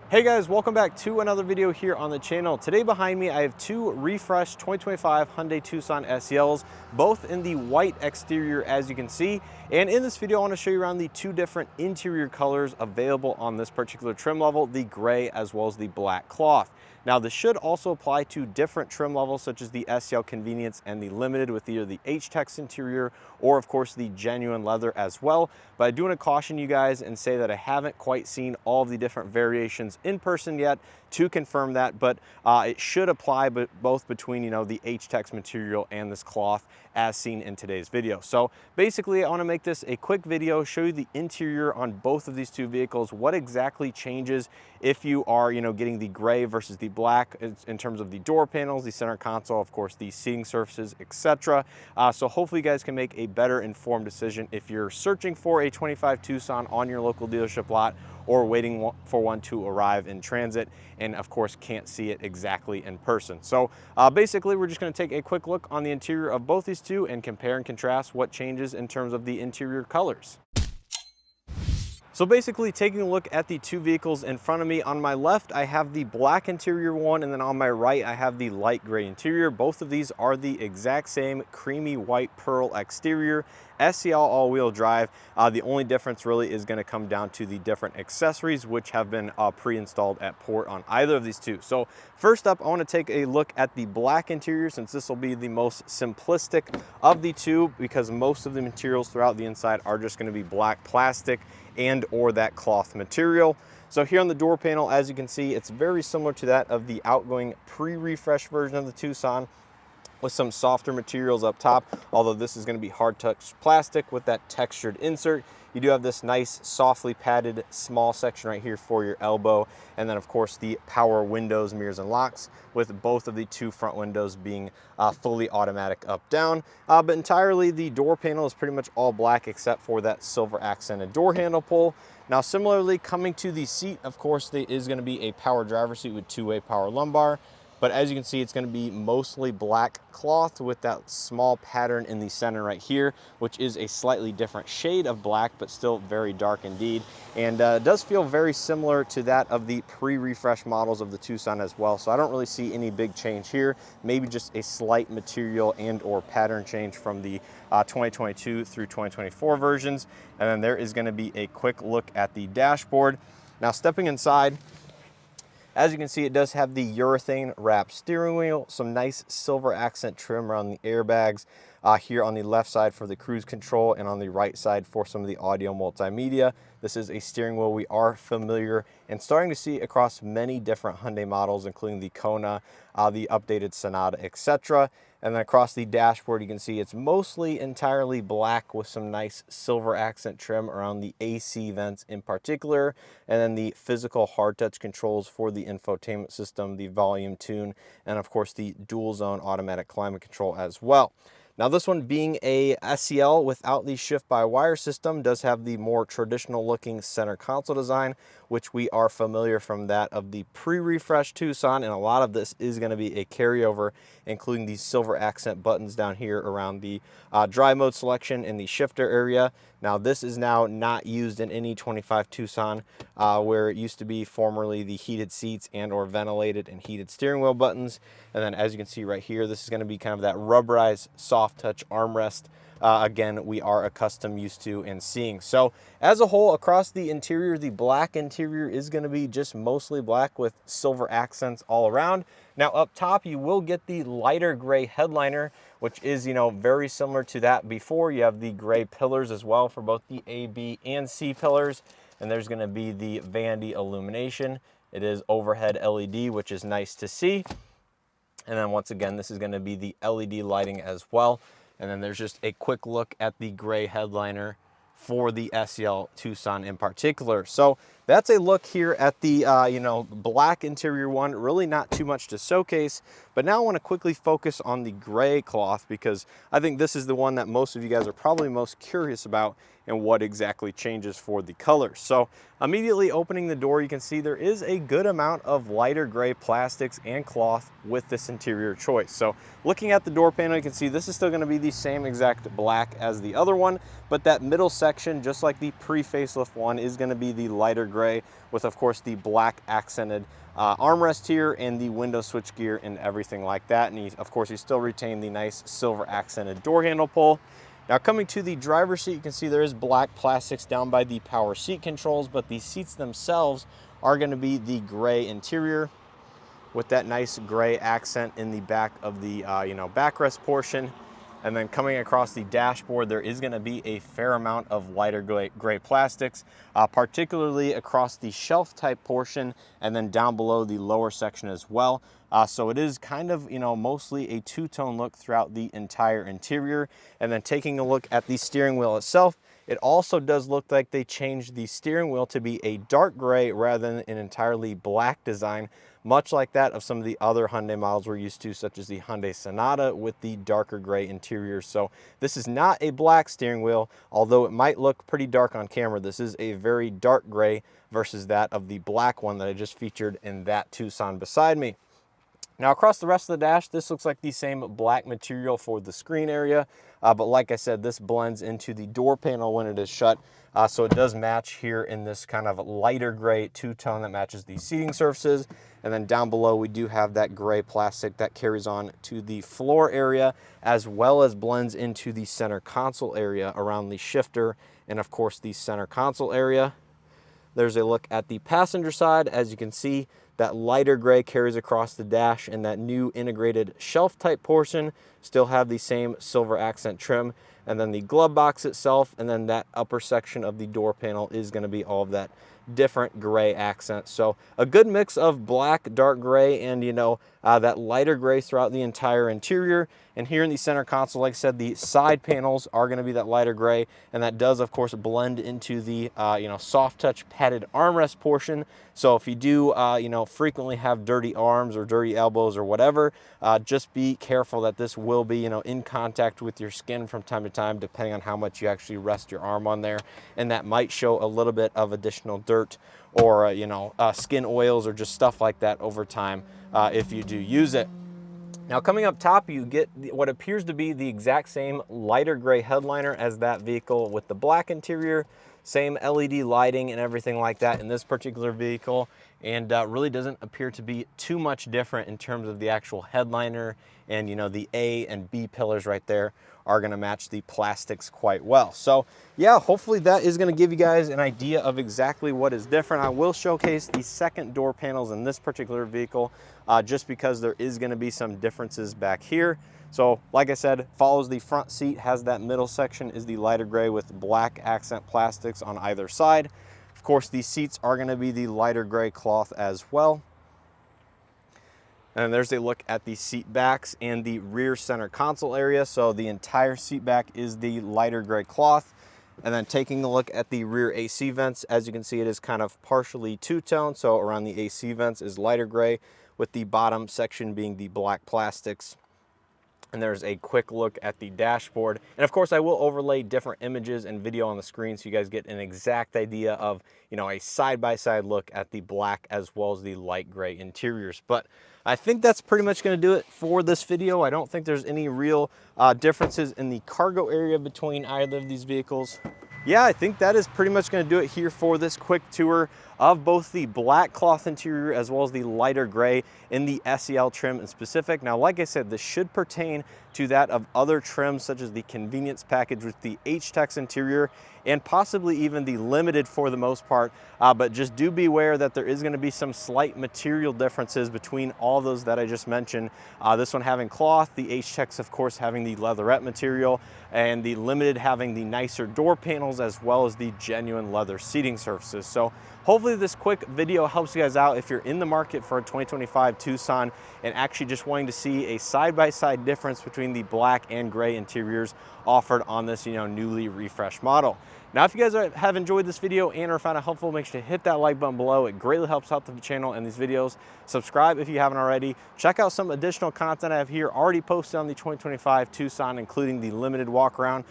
Hey guys, welcome back to another video here on the channel. Today behind me I have two refreshed 2025 Hyundai Tucson SELs, both in the white exterior as you can see. And in this video I want to show you around the two different interior colors available on this particular trim level, the gray as well as the black cloth. Now this should also apply to different trim levels such as the SEL Convenience and the Limited with either the H-Tex interior or of course the genuine leather as well. But I do want to caution you guys and say that I haven't quite seen all of the different variations in person yet to confirm that, but it should apply both between the H-Tex material and this cloth as seen in today's video. So basically I want to make this a quick video, show you the interior on both of these two vehicles, what exactly changes if you are getting the gray versus the black in terms of the door panels, the center console, of course the seating surfaces, etc. So hopefully you guys can make a better informed decision if you're searching for a 25 Tucson on your local dealership lot or waiting for one to arrive in transit and of course can't see it exactly in person. So basically we're just going to take a quick look on the interior of both these two and compare and contrast what changes in terms of the interior colors. So basically taking a look at the two vehicles in front of me, on my left I have the black interior one, and then on my right I have the light gray interior. Both of these are the exact same creamy white pearl exterior, SEL all-wheel drive. The only difference really is going to come down to the different accessories which have been pre-installed at port on either of these two. So first up I want to take a look at the black interior, since this will be the most simplistic of the two because most of the materials throughout the inside are just going to be black plastic and or that cloth material. So here on the door panel, as you can see, it's very similar to that of the outgoing pre-refresh version of the Tucson, with some softer materials up top, although this is going to be hard touch plastic with that textured insert. You do have this nice softly padded small section right here for your elbow, and then of course the power windows, mirrors, and locks, with both of the two front windows being fully automatic up down. But entirely the door panel is pretty much all black except for that silver accented door handle pull. Now similarly, coming to the seat, of course there is going to be a power driver seat with two-way power lumbar. But as you can see, it's going to be mostly black cloth with that small pattern in the center right here, which is a slightly different shade of black, but still very dark indeed. And it does feel very similar to that of the pre-refresh models of the Tucson as well. So I don't really see any big change here. Maybe just a slight material and or pattern change from the 2022 through 2024 versions. And then there is going to be a quick look at the dashboard. Now stepping inside, as you can see, it does have the urethane wrapped steering wheel, some nice silver accent trim around the airbags here on the left side for the cruise control and on the right side for some of the audio multimedia. This is a steering wheel we are familiar and starting to see across many different Hyundai models, including the Kona, the updated Sonata, etc. And then across the dashboard, you can see it's mostly entirely black with some nice silver accent trim around the AC vents in particular. And then the physical hard touch controls for the infotainment system, the volume tune, and of course the dual zone automatic climate control as well. Now this one, being a SEL without the shift-by-wire system, does have the more traditional looking center console design, which we are familiar from that of the pre-refresh Tucson, and a lot of this is going to be a carryover, including these silver accent buttons down here around the drive mode selection in the shifter area. Now this is now not used in any 25 Tucson, where it used to be formerly the heated seats and or ventilated and heated steering wheel buttons. And then as you can see right here, this is going to be kind of that rubberized soft touch armrest. Again, we are accustomed, used to, and seeing. So as a whole, across the interior, the black interior is going to be just mostly black with silver accents all around. Now up top, you will get the lighter gray headliner, which is, very similar to that before. You have the gray pillars as well for both the A, B, and C pillars. And there's going to be the vanity illumination. It is overhead LED, which is nice to see. And then once again, this is going to be the LED lighting as well. And then there's just a quick look at the gray headliner for the SEL Tucson in particular. So that's a look here at the black interior one. Really not too much to showcase, but now I want to quickly focus on the gray cloth because I think this is the one that most of you guys are probably most curious about and what exactly changes for the colors. So immediately opening the door, you can see there is a good amount of lighter gray plastics and cloth with this interior choice. So looking at the door panel, you can see this is still going to be the same exact black as the other one, but that middle section, just like the pre-facelift one, is going to be the lighter gray gray with, of course, the black accented armrest here and the window switch gear and everything like that. And of course, you still retain the nice silver accented door handle pull. Now coming to the driver's seat, you can see there is black plastics down by the power seat controls, but the seats themselves are going to be the gray interior with that nice gray accent in the back of the backrest portion. And then coming across the dashboard, there is going to be a fair amount of lighter gray plastics, particularly across the shelf type portion and then down below the lower section as well. So it is kind of, mostly a two-tone look throughout the entire interior. And then taking a look at the steering wheel itself, it also does look like they changed the steering wheel to be a dark gray rather than an entirely black design, much like that of some of the other Hyundai models we're used to, such as the Hyundai Sonata with the darker gray interior. So this is not a black steering wheel, although it might look pretty dark on camera. This is a very dark gray versus that of the black one that I just featured in that Tucson beside me. Now across the rest of the dash, this looks like the same black material for the screen area, but like I said, this blends into the door panel when it is shut, so it does match here in this kind of lighter gray two-tone that matches the seating surfaces. And then down below, we do have that gray plastic that carries on to the floor area, as well as blends into the center console area around the shifter and of course the center console area. There's a look at the passenger side. As you can see, that lighter gray carries across the dash, and that new integrated shelf type portion still have the same silver accent trim. And then the glove box itself, and then that upper section of the door panel is going to be all of that different gray accent. So a good mix of black, dark gray, and that lighter gray throughout the entire interior. And here in the center console, like I said, the side panels are going to be that lighter gray, and that does of course blend into the soft touch padded armrest portion. So if you do frequently have dirty arms or dirty elbows or whatever, just be careful that this will be in contact with your skin from time to time, depending on how much you actually rest your arm on there, and that might show a little bit of additional dirt or skin oils or just stuff like that over time if you do use it. Now coming up top, you get what appears to be the exact same lighter gray headliner as that vehicle with the black interior, same LED lighting and everything like that in this particular vehicle, and really doesn't appear to be too much different in terms of the actual headliner. And the A and B pillars right there are going to match the plastics quite well. So yeah, hopefully that is going to give you guys an idea of exactly what is different. I will showcase the second door panels in this particular vehicle just because there is going to be some differences back here. So like I said, follows the front seat, has that middle section is the lighter gray with black accent plastics on either side. Of course, these seats are going to be the lighter gray cloth as well. And there's a look at the seat backs and the rear center console area. So the entire seat back is the lighter gray cloth. And then taking a look at the rear AC vents, as you can see, it is kind of partially two-tone. So around the AC vents is lighter gray, with the bottom section being the black plastics. And there's a quick look at the dashboard. And of course, I will overlay different images and video on the screen so you guys get an exact idea of, a side-by-side look at the black as well as the light gray interiors. But I think that's pretty much going to do it for this video. I don't think there's any real differences in the cargo area between either of these vehicles. Yeah, I think that is pretty much going to do it here for this quick tour of both the black cloth interior as well as the lighter gray in the SEL trim in specific. Now, like I said, this should pertain to that of other trims such as the convenience package with the H-Tex interior and possibly even the limited for the most part, but just do be aware that there is going to be some slight material differences between all those that I just mentioned. This one having cloth, the H-Tex of course having the leatherette material, and the limited having the nicer door panels as well as the genuine leather seating surfaces. So hopefully this quick video helps you guys out if you're in the market for a 2025 Tucson and actually just wanting to see a side-by-side difference between the black and gray interiors offered on this newly refreshed model. Now, if you guys have enjoyed this video and or found it helpful, make sure to hit that like button below. It greatly helps out the channel and these videos. Subscribe if you haven't already. Check out some additional content I have here already posted on the 2025 Tucson, including the limited walk around,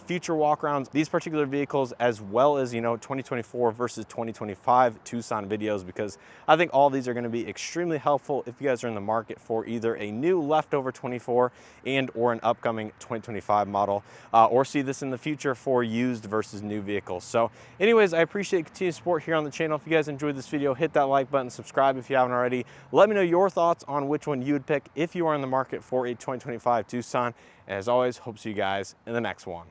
future walk arounds, these particular vehicles, as well as 2024 versus 2025 Tucson videos, because I think all these are going to be extremely helpful if you guys are in the market for either a new leftover 24 and or an upcoming 2025 model, or see this in the future for used versus versus new vehicles. So anyways, I appreciate continued support here on the channel. If you guys enjoyed this video, hit that like button, subscribe if you haven't already. Let me know your thoughts on which one you would pick if you are in the market for a 2025 Tucson. And as always, hope to see you guys in the next one.